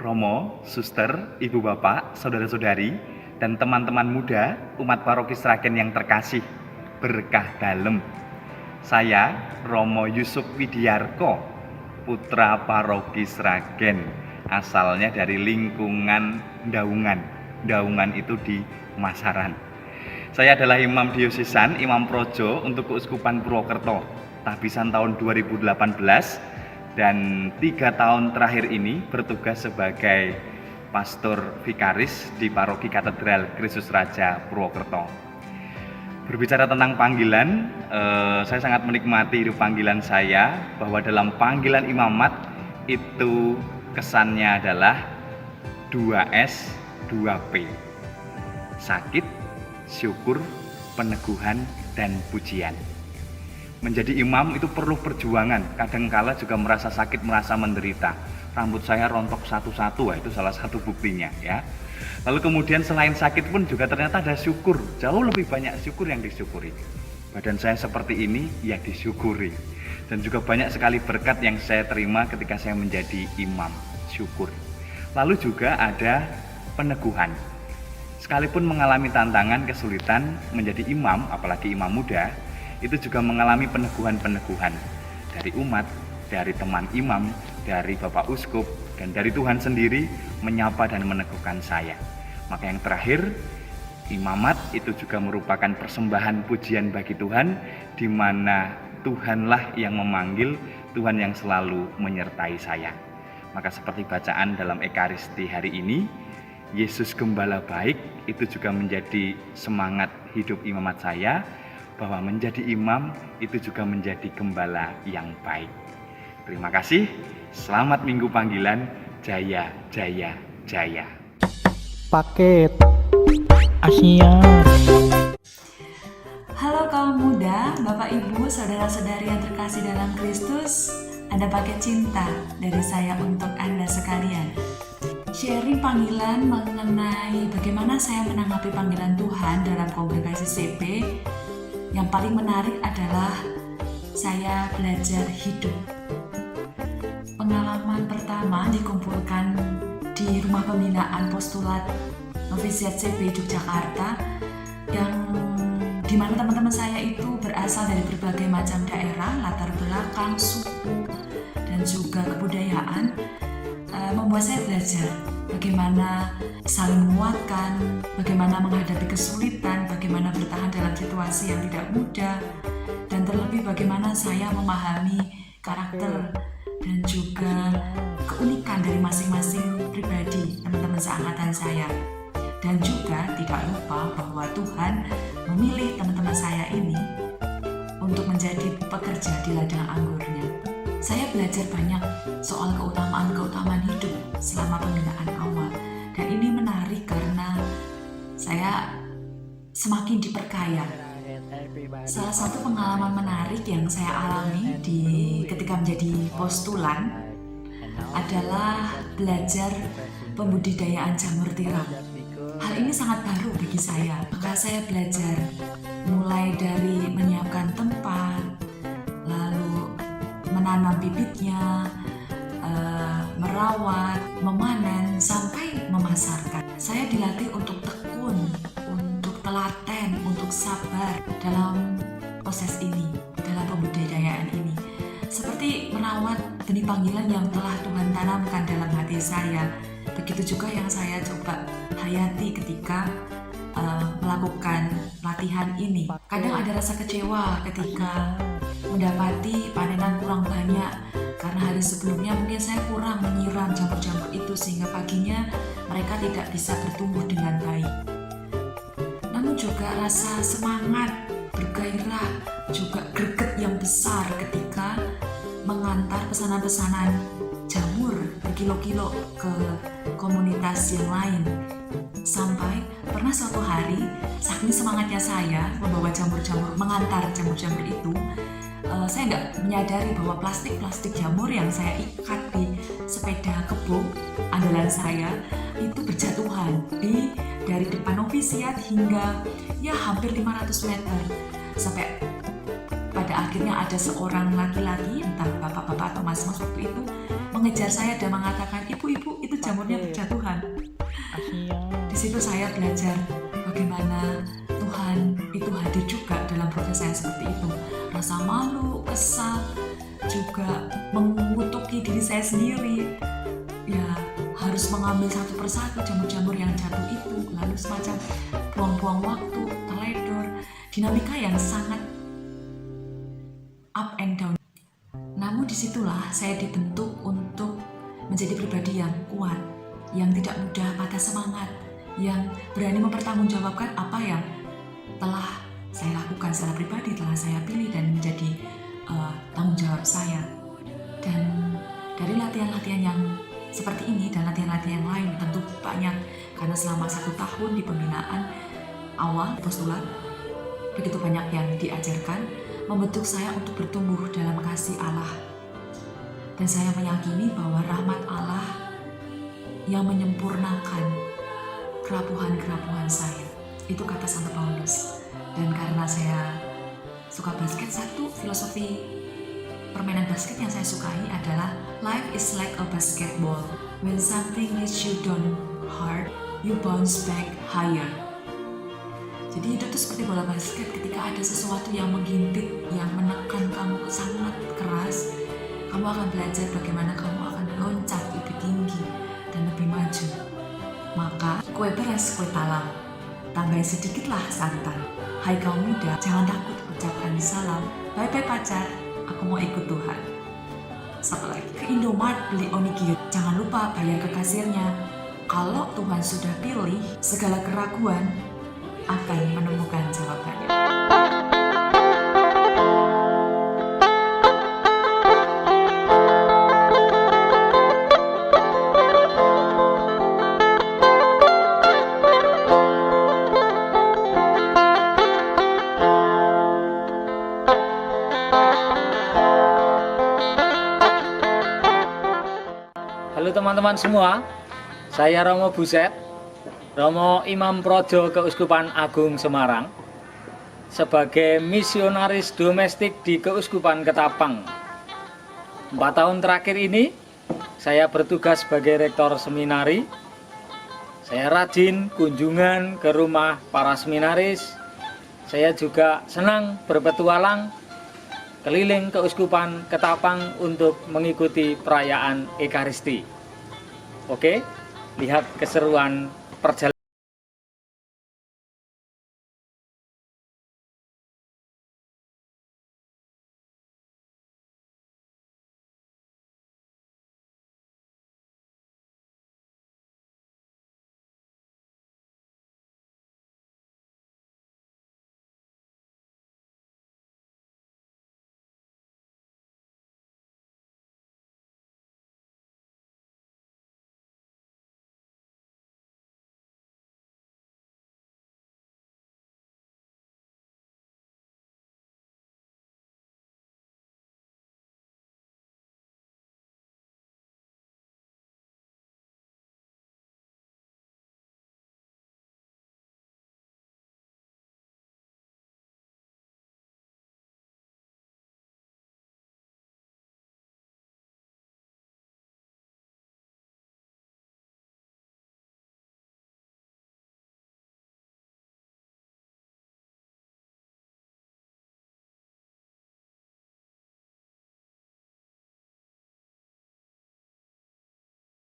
Romo, suster, ibu bapak, saudara-saudari, dan teman-teman muda umat paroki Sragen yang terkasih, berkah dalem. Saya Romo Yusuf Widiarko, putra paroki Sragen, asalnya dari lingkungan Daungan. Daungan itu di Masaran. Saya adalah imam diosesan, imam projo untuk Keuskupan Purwokerto, tahbisan tahun 2018, dan 3 tahun terakhir ini bertugas sebagai pastor vikaris di paroki Katedral Kristus Raja Purwokerto. Berbicara tentang panggilan, saya sangat menikmati hidup panggilan saya, bahwa dalam panggilan imamat itu kesannya adalah 2S 2P. Sakit, syukur, peneguhan, dan pujian. Menjadi imam itu perlu perjuangan, kadangkala juga merasa sakit, merasa menderita. Rambut saya rontok satu-satu, itu salah satu buktinya ya. Lalu kemudian selain sakit pun juga ternyata ada syukur, jauh lebih banyak syukur yang disyukuri. Badan saya seperti ini, ya disyukuri. Dan juga banyak sekali berkat yang saya terima ketika saya menjadi imam, syukur. Lalu juga ada peneguhan. Sekalipun mengalami tantangan, kesulitan menjadi imam, apalagi imam muda, itu juga mengalami peneguhan-peneguhan dari umat, dari teman imam, dari Bapak Uskup, dan dari Tuhan sendiri menyapa dan meneguhkan saya. Maka yang terakhir, imamat itu juga merupakan persembahan pujian bagi Tuhan, di mana Tuhanlah yang memanggil, Tuhan yang selalu menyertai saya. Maka seperti bacaan dalam Ekaristi hari ini, Yesus Gembala Baik itu juga menjadi semangat hidup imamat saya, bahwa menjadi imam itu juga menjadi gembala yang baik. Terima kasih, selamat Minggu Panggilan, jaya, jaya, jaya. Paket Asia. Halo kaum muda, Bapak Ibu, saudara-saudari yang terkasih dalam Kristus, ada paket cinta dari saya untuk Anda sekalian. Sharing panggilan mengenai bagaimana saya menanggapi panggilan Tuhan dalam kongregasi CP. Yang paling menarik adalah saya belajar hidup. Pengalaman pertama dikumpulkan di Rumah Pembinaan Postulat Novisiat CP Yogyakarta, yang dimana teman-teman saya itu berasal dari berbagai macam daerah, latar belakang, suku, dan juga kebudayaan. Membuat saya belajar bagaimana saling menguatkan, bagaimana menghadapi kesulitan, bagaimana bertahan dalam situasi yang tidak mudah, dan terlebih bagaimana saya memahami karakter dan juga keunikan dari masing-masing pribadi teman-teman seangkatan saya. Dan juga tidak lupa bahwa Tuhan memilih teman-teman saya ini untuk menjadi pekerja di ladang anggurnya. Saya belajar banyak soal keutamaan-keutamaan hidup selama pembinaan awal. Dan ini menarik karena saya semakin diperkaya. Salah satu pengalaman menarik yang saya alami ketika menjadi postulan adalah belajar pembudidayaan jamur tiram. Hal ini sangat baru bagi saya. Maka saya belajar mulai dari menyiapkan tempat, lalu menanam bibitnya, merawat, memanen, sampai memasarkan. Saya dilatih untuk tekun, untuk telaten, untuk sabar dalam proses ini, dalam pembudidayaan ini. Seperti merawat benih panggilan yang telah Tuhan tanamkan dalam hati saya. Begitu juga yang saya coba hayati ketika melakukan latihan ini. Kadang ada rasa kecewa ketika mendapati panenan kurang banyak, karena hari sebelumnya mungkin saya kurang menyiram jamur-jamur itu sehingga paginya mereka tidak bisa bertumbuh dengan baik. Namun juga rasa semangat, bergairah, juga greget yang besar ketika mengantar pesanan-pesanan jamur berkilo-kilo ke komunitas yang lain. Sampai pernah suatu hari, saking semangatnya saya membawa jamur-jamur, mengantar jamur-jamur itu, saya nggak menyadari bahwa plastik-plastik jamur yang saya ikat di sepeda kebo andalan saya itu berjatuhan dari depan novisiat hingga ya hampir 500 meter, sampai pada akhirnya ada seorang laki-laki, entah bapak-bapak atau mas-mas waktu itu, mengejar saya dan mengatakan, ibu itu jamurnya berjatuhan. Asia. Di situ saya belajar bagaimana Tuhan itu hadir juga dalam proses saya seperti itu. Rasa malu, kesal, juga mengutuki diri saya sendiri. Ya, harus mengambil satu persatu jamur-jamur yang jatuh itu, lalu semacam buang-buang waktu, teledor, dinamika yang sangat up and down. Namun disitulah saya dibentuk untuk menjadi pribadi yang kuat, yang tidak mudah patah semangat, yang berani mempertanggungjawabkan apa yang telah saya lakukan secara pribadi, telah saya pilih dan menjadi tanggung jawab saya. Dan dari latihan-latihan yang seperti ini dan latihan-latihan yang lain tentu banyak, karena selama 1 tahun di pembinaan awal postulat begitu banyak yang diajarkan, membentuk saya untuk bertumbuh dalam kasih Allah. Dan saya meyakini bahwa rahmat Allah yang menyempurnakan kerapuhan-kerapuhan saya. Itu kata Santo Paulus. Dan karena saya suka basket, satu filosofi permainan basket yang saya sukai adalah life is like a basketball. When something hits you down hard, you bounce back higher. Jadi hidup itu seperti bola basket, ketika ada sesuatu yang menghimpit, yang menekan kamu sangat keras, kamu akan belajar bagaimana kamu akan loncat lebih tinggi dan lebih maju. Maka kue beras, kue talam, tambahin sedikitlah santan. Hai kaum muda, jangan takut ucapkan salam. Bye-bye pacar, aku mau ikut Tuhan. Satu lagi, ke Indomaret beli onigiri, jangan lupa bayar ke kasirnya. Kalau Tuhan sudah pilih, segala keraguan akan menemukan jawabannya. Halo teman-teman semua, saya Romo Buset, Romo Imam Projo Keuskupan Agung Semarang, sebagai misionaris domestik di Keuskupan Ketapang. 4 tahun terakhir ini, saya bertugas sebagai rektor seminari. Saya rajin kunjungan ke rumah para seminaris. Saya juga senang berpetualang keliling Keuskupan Ketapang untuk mengikuti perayaan Ekaristi. Oke, lihat keseruan perjalanan